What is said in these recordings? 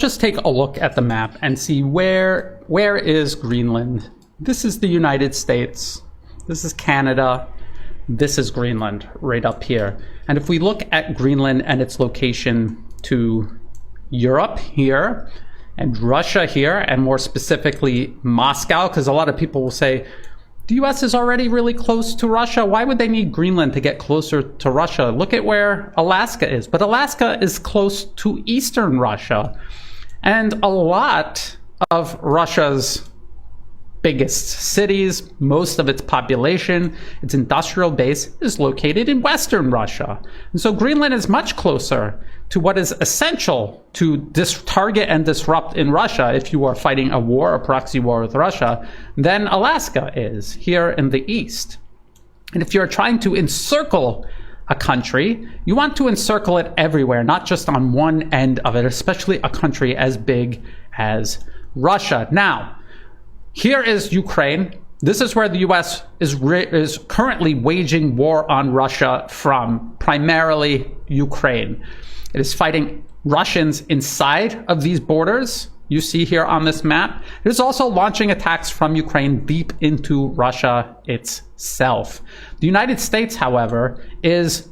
Just take a look at the map and see where is Greenland. This is the United States. This is Canada. This is Greenland right up here. And if we look at Greenland and its location to Europe here and Russia here, and more specifically Moscow, because a lot of people will say the US is already really close to Russia. Why would they need Greenland to get closer to Russia? Look at where Alaska is. But Alaska is close to eastern Russia. And a lot of Russia's biggest cities, most of its population, its industrial base is located in Western Russia. And so Greenland is much closer to what is essential to target and disrupt in Russia if you are fighting a war, a proxy war with Russia, than Alaska is here in the east. And if you're trying to encircle a country, you want to encircle it everywhere, not just on one end of it, especially a country as big as Russia. Now, here is Ukraine. This is where the US is currently waging war on Russia from, primarily Ukraine. It is fighting Russians inside of these borders you see here on this map. It is also launching attacks from Ukraine deep into Russia itself. The United States, however, is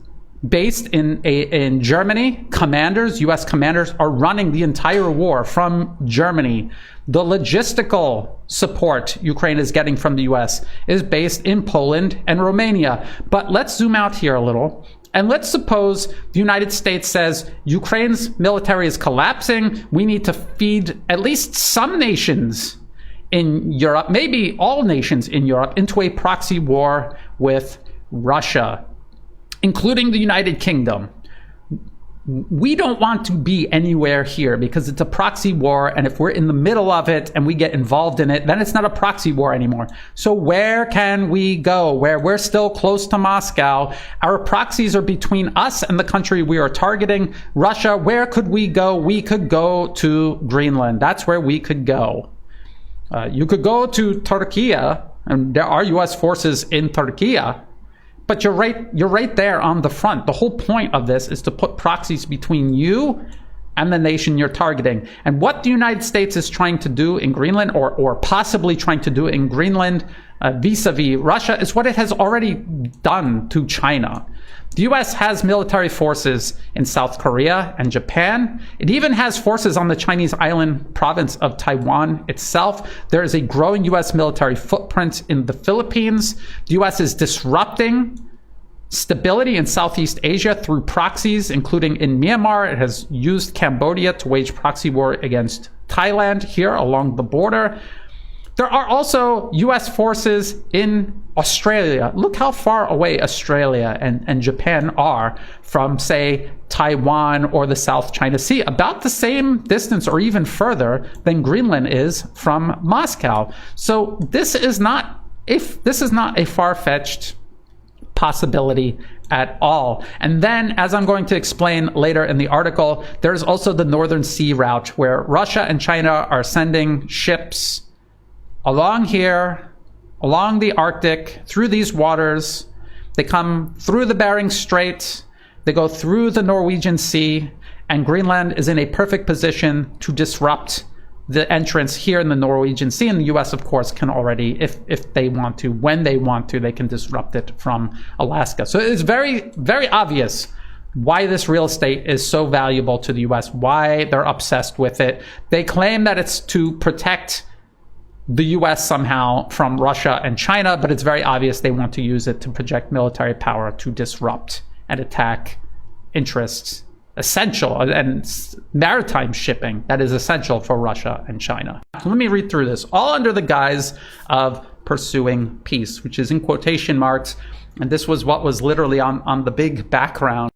based in Germany. Commanders, US commanders, are running the entire war from Germany. The logistical support Ukraine is getting from the US is based in Poland and Romania. But let's zoom out here a little. And let's suppose the United States says Ukraine's military is collapsing. We need to feed at least some nations in Europe, maybe all nations in Europe, into a proxy war with Russia, including the United Kingdom. We don't want to be anywhere here because it's a proxy war, and if we're in the middle of it and we get involved in it, then it's not a proxy war anymore. So where can we go? Where we're still close to Moscow, our proxies are between us and the country we are targeting, Russia. Where could we go? We could go to Greenland. That's where we could go. You could go to Turkey, and there are US forces in Turkey. But you're right there on the front. The whole point of this is to put proxies between you and the nation you're targeting. And what the United States is trying to do in Greenland, or possibly trying to do in Greenland vis-a-vis Russia, is what it has already done to China. The US has military forces in South Korea and Japan. It even has forces on the Chinese island province of Taiwan itself. There is a growing US military footprint in the Philippines. The US is disrupting stability in Southeast Asia through proxies, including in Myanmar. It has used Cambodia to wage proxy war against Thailand here along the border. There are also US forces in Australia. Look how far away Australia and Japan are from, say, Taiwan or the South China Sea. About the same distance or even further than Greenland is from Moscow. So this is not a far-fetched possibility at all. And then, as I'm going to explain later in the article, there's also the Northern Sea route, where Russia and China are sending ships along here, along the Arctic, through these waters. They come through the Bering Strait, they go through the Norwegian Sea, and Greenland is in a perfect position to disrupt the entrance here in the Norwegian Sea. And the US, of course, can already, if they want to, when they want to, they can disrupt it from Alaska. So it's very, very obvious why this real estate is so valuable to the US, why they're obsessed with it. They claim that it's to protect the US somehow from Russia and China, but it's very obvious they want to use it to project military power to disrupt and attack interests, essential, and maritime shipping that is essential for Russia and China. So let me read through this, all under the guise of pursuing peace, which is in quotation marks, and this was what was literally on the big background